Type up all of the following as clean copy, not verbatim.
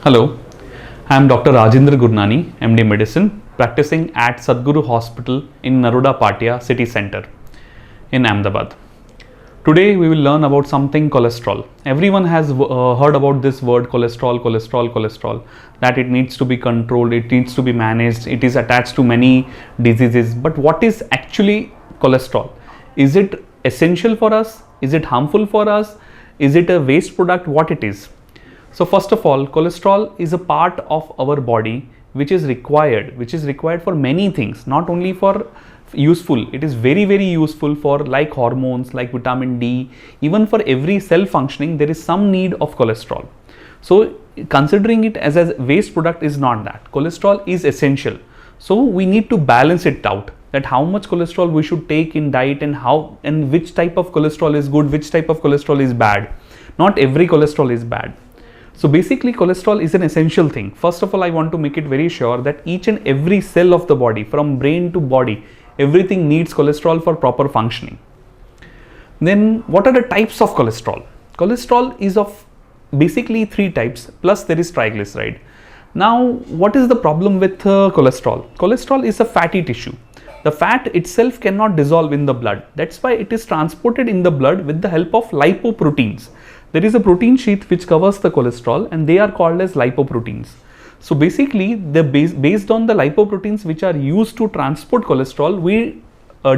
Hello, I am Dr. Rajendra Gurnani, MD Medicine, practicing at Sadguru Hospital in Naroda Patia City Center in Ahmedabad. Today we will learn about something cholesterol. Everyone has heard about this word cholesterol, that it needs to be controlled, it needs to be managed, it is attached to many diseases. But what is actually cholesterol? Is it essential for us? Is it harmful for us? Is it a waste product? What it is? So first of all, cholesterol is a part of our body which is required for many things, not only for useful. It is very useful for like hormones, like vitamin D. Even for every cell functioning, there is some need of cholesterol. So considering it as a waste product is not that. Cholesterol is essential. So we need to balance it out, that how much cholesterol we should take in diet and how and which type of cholesterol is good, which type of cholesterol is bad. Not every cholesterol is bad. So basically cholesterol is an essential thing. First of all, I want to make it very sure that each and every cell of the body, from brain to body, everything needs cholesterol for proper functioning. Then what are the types of cholesterol? Cholesterol is of basically three types, plus there is triglyceride. Now what is the problem with cholesterol? Cholesterol is a fatty tissue. The fat itself cannot dissolve in the blood. That's why it is transported in the blood with the help of lipoproteins. There is a protein sheath which covers the cholesterol and they are called as lipoproteins. So basically based on the lipoproteins which are used to transport cholesterol, we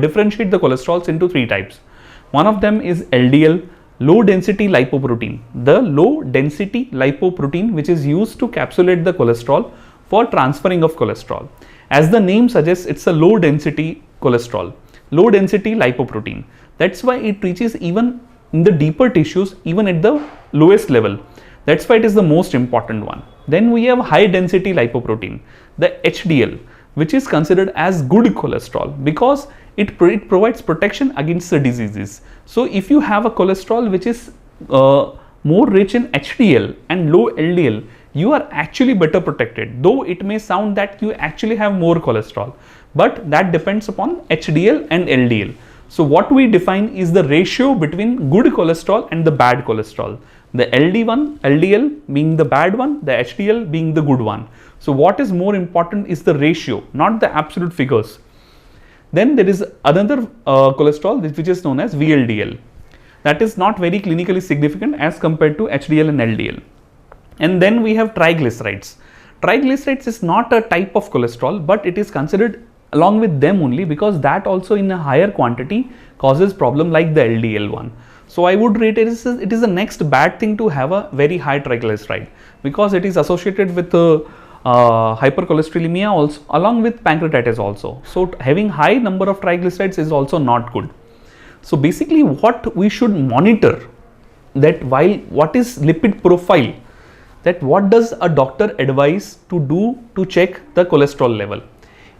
differentiate the cholesterols into three types. One of them is LDL, low density lipoprotein. The low density lipoprotein which is used to capsulate the cholesterol for transferring of cholesterol. As the name suggests, it's a low density cholesterol, low density lipoprotein. That's why it reaches even in the deeper tissues, even at the lowest level. That's why it is the most important one. Then we have high density lipoprotein, the HDL, which is considered as good cholesterol because it provides protection against the diseases. So if you have a cholesterol which is more rich in HDL and low LDL, you are actually better protected, though it may sound that you actually have more cholesterol, but that depends upon HDL and LDL. So what we define is the ratio between good cholesterol and the bad cholesterol. The LDL being the bad one, the HDL being the good one. So what is more important is the ratio, not the absolute figures. Then there is another cholesterol which is known as VLDL. That is not very clinically significant as compared to HDL and LDL. And then we have triglycerides. Triglycerides is not a type of cholesterol, but it is considered along with them only because that also in a higher quantity causes problem like the LDL one. So I would rate it is the next bad thing to have a very high triglyceride because it is associated with hypercholesterolemia also along with pancreatitis also. So having high number of triglycerides is also not good. So basically what we should monitor, that while what is lipid profile, that what does a doctor advise to do to check the cholesterol level.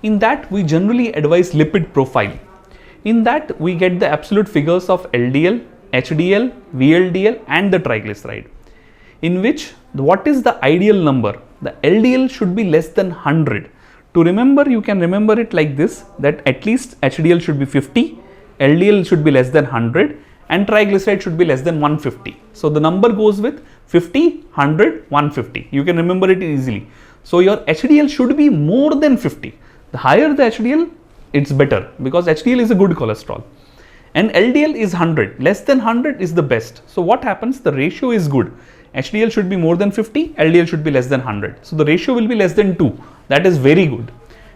In that we generally advise lipid profile. In that we get the absolute figures of LDL, HDL, VLDL and the triglyceride. In which what is the ideal number? The LDL should be less than 100. To remember, you can remember it like this, that at least HDL should be 50, LDL should be less than 100 and triglyceride should be less than 150. So the number goes with 50, 100, 150. You can remember it easily. So your HDL should be more than 50. The higher the HDL, it's better because HDL is a good cholesterol. And LDL is 100. Less than 100 is the best. So what happens? The ratio is good. HDL should be more than 50, LDL should be less than 100. So the ratio will be less than 2. That is very good.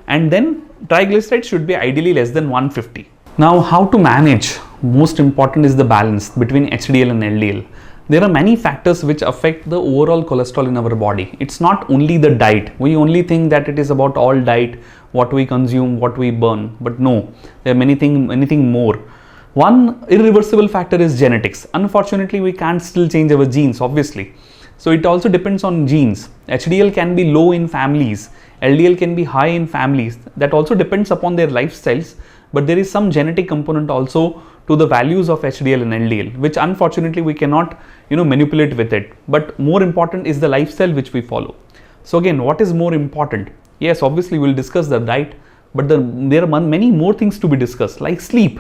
And then triglycerides should be ideally less than 150. Now how to manage? Most important is the balance between HDL and LDL. There are many factors which affect the overall cholesterol in our body. It's not only the diet. We only think that it is about all diet, what we consume, what we burn. But no, there are anything more. One irreversible factor is genetics. Unfortunately, we can't still change our genes, obviously. So it also depends on genes. HDL can be low in families. LDL can be high in families. That also depends upon their lifestyles. But there is some genetic component also to the values of HDL and LDL, which unfortunately we cannot manipulate with it. But more important is the lifestyle which we follow. So again, what is more important? Yes, obviously we'll discuss the diet, but there are many more things to be discussed, like sleep.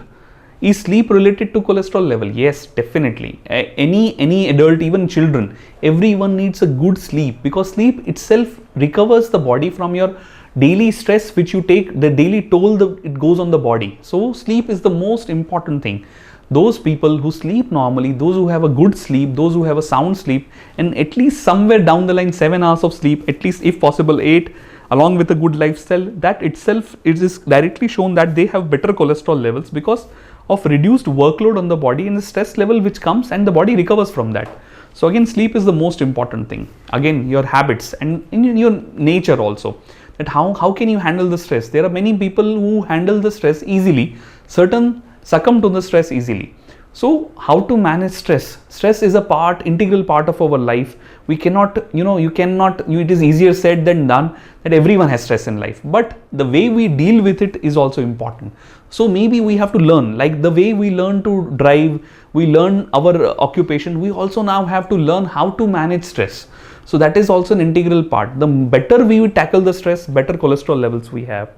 Is sleep related to cholesterol level? Yes, definitely. Any adult, even children, everyone needs a good sleep, because sleep itself recovers the body from your daily stress which you take, the daily toll it goes on the body. So sleep is the most important thing. Those people who sleep normally, those who have a good sleep, those who have a sound sleep, and at least somewhere down the line 7 hours of sleep, at least if possible 8, along with a good lifestyle, that itself it is directly shown that they have better cholesterol levels because of reduced workload on the body and the stress level which comes, and the body recovers from that. So again, sleep is the most important thing. Again, your habits and in your nature also, that how can you handle the stress. There are many people who handle the stress easily, certain succumb to the stress easily. So how to manage stress? Stress is a integral part of our life. We cannot, it is easier said than done that everyone has stress in life, but the way we deal with it is also important. So maybe we have to learn, like the way we learn to drive, we learn our occupation, we also now have to learn how to manage stress. So that is also an integral part. The better we tackle the stress, better cholesterol levels we have.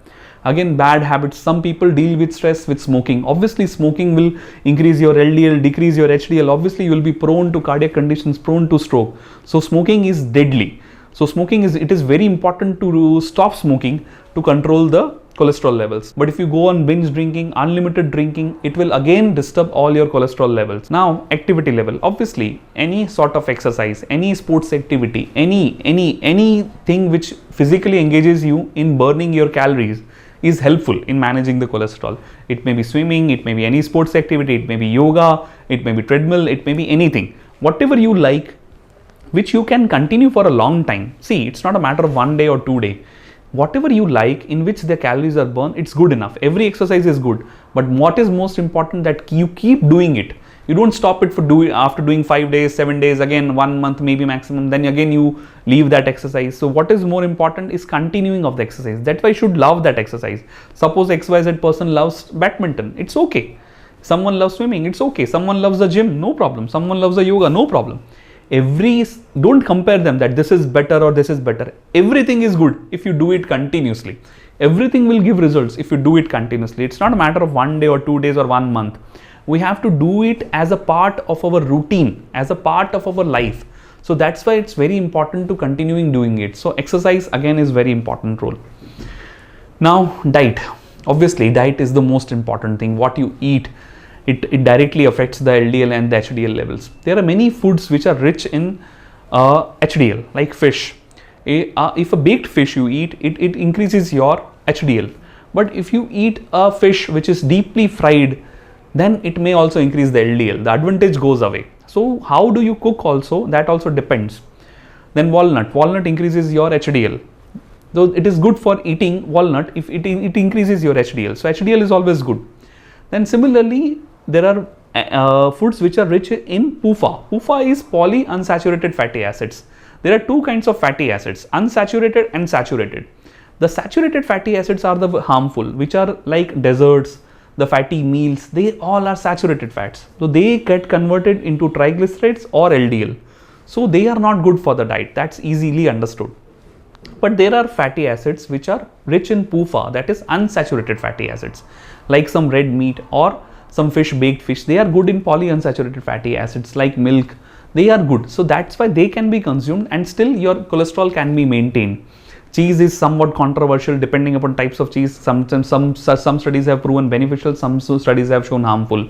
Again, bad habits. Some people deal with stress with smoking. Obviously, smoking will increase your LDL, decrease your HDL. Obviously, you will be prone to cardiac conditions, prone to stroke. So smoking is deadly. So it is very important to stop smoking to control the cholesterol levels. But if you go on binge drinking, unlimited drinking, it will again disturb all your cholesterol levels. Now, activity level. Obviously, any sort of exercise, any sports activity, anything which physically engages you in burning your calories is helpful in managing the cholesterol. It may be swimming, it may be any sports activity, it may be yoga, it may be treadmill, it may be anything. Whatever you like, which you can continue for a long time. See, it's not a matter of 1 day or 2 days. Whatever you like, in which the calories are burned, it's good enough. Every exercise is good. But what is most important, that you keep doing it. You don't stop it after doing 5 days, 7 days, again 1 month maybe maximum, then again you leave that exercise. So what is more important is continuing of the exercise. That's why you should love that exercise. Suppose XYZ person loves badminton, it's okay. Someone loves swimming, it's okay. Someone loves the gym, no problem. Someone loves the yoga, no problem. Don't compare them that this is better or this is better. Everything is good if you do it continuously. Everything will give results if you do it continuously. It's not a matter of 1 day or 2 days or 1 month. We have to do it as a part of our routine, as a part of our life. So that's why it's very important to continuing doing it. So exercise again is very important role. Now diet. Obviously diet is the most important thing. What you eat, it directly affects the LDL and the HDL levels. There are many foods which are rich in HDL, like fish. If a baked fish you eat, it increases your HDL. But if you eat a fish which is deeply fried, then it may also increase the LDL. The advantage goes away. So how do you cook also? That also depends. Then walnut increases your HDL. Though it is good for eating walnut, if it increases your HDL. So HDL is always good. Then similarly, there are foods which are rich in PUFA. PUFA is polyunsaturated fatty acids. There are two kinds of fatty acids, unsaturated and saturated. The saturated fatty acids are the harmful, which are like desserts, the fatty meals, they all are saturated fats. So they get converted into triglycerides or LDL. So they are not good for the diet. That's easily understood. But there are fatty acids which are rich in PUFA, that is unsaturated fatty acids, like some red meat or some baked fish. They are good in polyunsaturated fatty acids, like milk. They are good. So that's why they can be consumed and still your cholesterol can be maintained. Cheese is somewhat controversial depending upon types of cheese. Some studies have proven beneficial, some studies have shown harmful.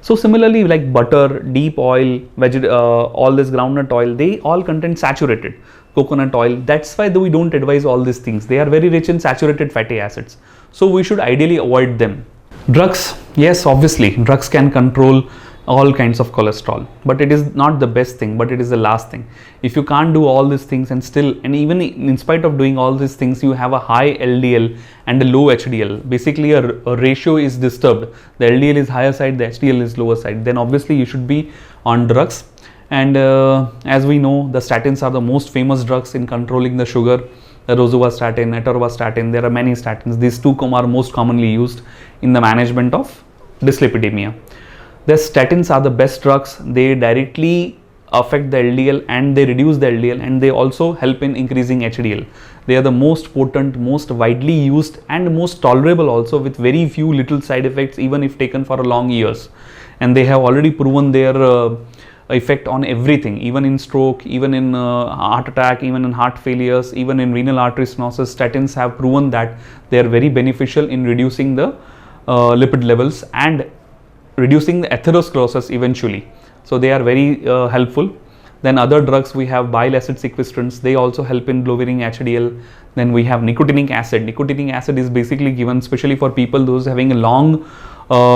So similarly, like butter, deep oil, all this groundnut oil, they all contain saturated coconut oil. That's why we don't advise all these things. They are very rich in saturated fatty acids. So we should ideally avoid them. Drugs, yes, obviously, drugs can control all kinds of cholesterol, but it is not the best thing, but it is the last thing. If you can't do all these things and even in spite of doing all these things, you have a high LDL and a low HDL, basically a ratio is disturbed, the LDL is higher side, the HDL is lower side, then obviously you should be on drugs. And as we know, the statins are the most famous drugs in controlling the sugar. The rosuvastatin, atorvastatin, there are many statins. These two are most commonly used in the management of dyslipidemia. The statins are the best drugs. They directly affect the LDL and they reduce the LDL, and they also help in increasing HDL. They are the most potent, most widely used and most tolerable also, with very few little side effects even if taken for a long years. And they have already proven their effect on everything, even in stroke, even in heart attack, even in heart failures, even in renal artery stenosis. Statins have proven that they are very beneficial in reducing the lipid levels and reducing the atherosclerosis eventually. So they are very helpful. Then other drugs, we have bile acid sequestrants, they also help in lowering HDL. Then we have nicotinic acid. Nicotinic acid is basically given especially for people those having a long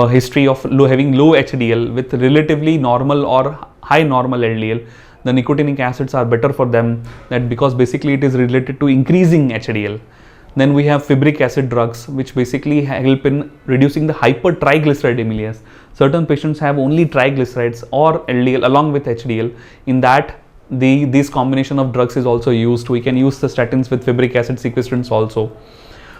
history of having low HDL with relatively normal or high normal LDL. The nicotinic acids are better for them, that because basically it is related to increasing HDL. Then we have fibric acid drugs, which basically help in reducing the hypertriglyceridemias. Certain patients have only triglycerides or LDL along with HDL. In that, this combination of drugs is also used. We can use the statins with fibric acid sequestrants also.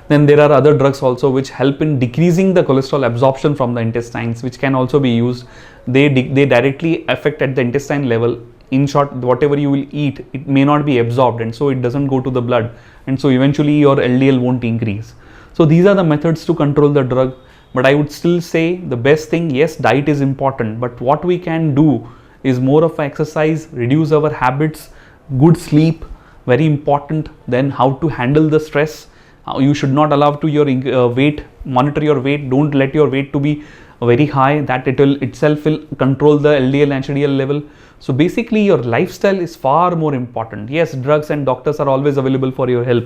Then there are other drugs also which help in decreasing the cholesterol absorption from the intestines, which can also be used. They directly affect at the intestine level. In short, whatever you will eat, it may not be absorbed, and so it doesn't go to the blood, and so eventually your LDL won't increase. So these are the methods to control the drug. But I would still say the best thing, yes, diet is important, but what we can do is more of exercise, reduce our habits, good sleep, very important. Then how to handle the stress. You should not allow to your weight, monitor your weight. Don't let your weight to be very high, that it will itself will control the LDL and HDL level. So basically your lifestyle is far more important. Yes, drugs and doctors are always available for your help,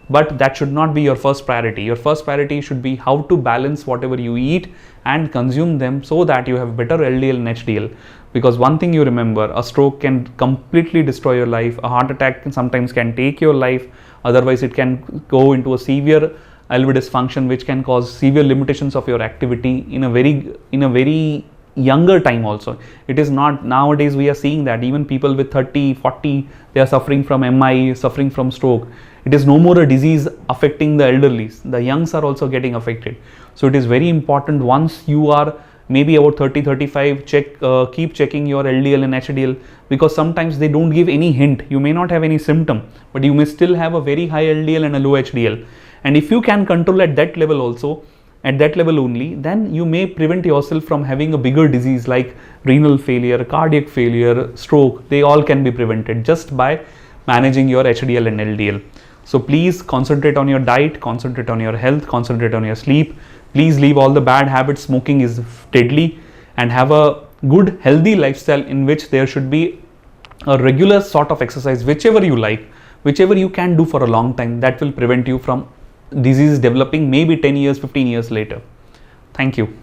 but that should not be your first priority. Your first priority should be how to balance whatever you eat and consume them so that you have better LDL and HDL. Because one thing you remember, a stroke can completely destroy your life. A heart attack sometimes can take your life. Otherwise, it can go into a severe LV dysfunction, which can cause severe limitations of your activity in a very younger time also. It is not, nowadays we are seeing that even people with 30, 40, they are suffering from MI, suffering from stroke. It is no more a disease affecting the elderly. The youngs are also getting affected. So it is very important, once you are maybe about 30, 35, keep checking your LDL and HDL, because sometimes they don't give any hint. You may not have any symptom, but you may still have a very high LDL and a low HDL. And if you can control at that level also, at that level only, then you may prevent yourself from having a bigger disease like renal failure, cardiac failure, stroke. They all can be prevented just by managing your HDL and LDL. So please concentrate on your diet, concentrate on your health, concentrate on your sleep. Please leave all the bad habits. Smoking is deadly, and have a good healthy lifestyle in which there should be a regular sort of exercise, whichever you like, whichever you can do for a long time. That will prevent you from disease developing maybe 10 years, 15 years later. Thank you.